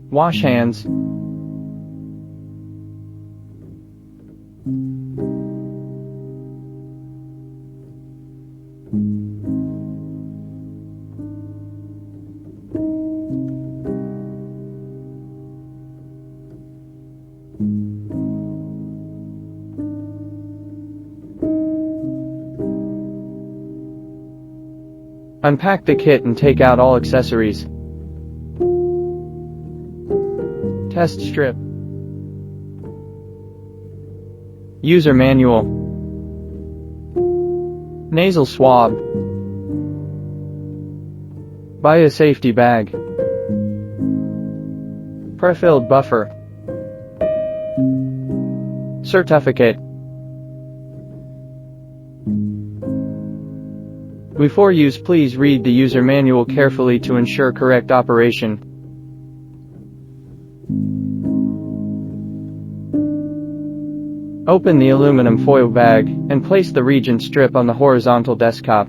Wash hands. Unpack the kit and take out all accessories. Test strip. User manual. Nasal swab. Biosafety bag. Prefilled buffer. Certificate. Before use, please read the user manual carefully to ensure correct operation. Open the aluminum foil bag and place the reagent strip on the horizontal desktop.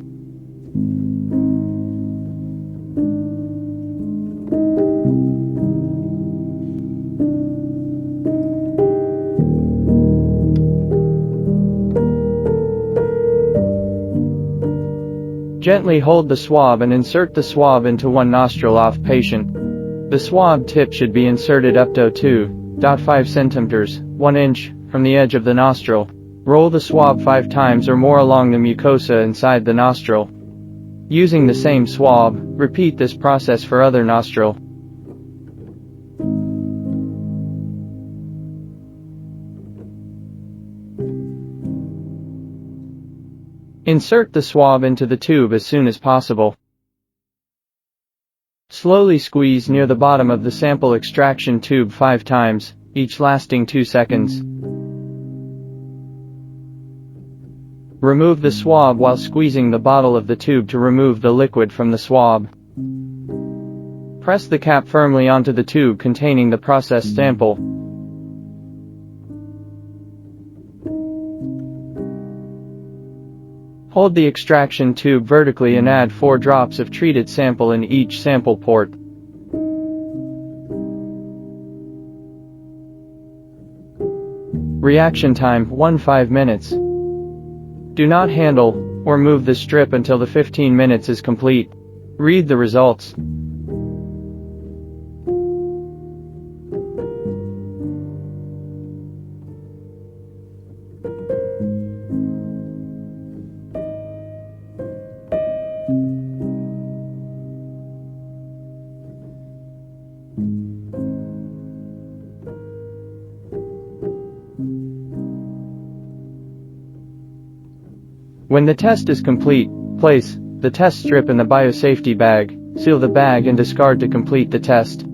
Gently hold the swab and insert the swab into one nostril off patient. The swab tip should be inserted up to 2.5 centimeters, 1 inch, from the edge of the nostril. Roll the swab 5 times or more along the mucosa inside the nostril. Using the same swab, repeat this process for other nostril. Insert the swab into the tube as soon as possible. Slowly squeeze near the bottom of the sample extraction tube 5 times, each lasting 2 seconds. Remove the swab while squeezing the bottle of the tube to remove the liquid from the swab. Press the cap firmly onto the tube containing the processed sample. Hold the extraction tube vertically and add 4 drops of treated sample in each sample port. Reaction time 15 minutes. Do not handle or move the strip until the 15 minutes is complete. Read the results. When the test is complete, place the test strip in the biosafety bag, seal the bag and discard to complete the test.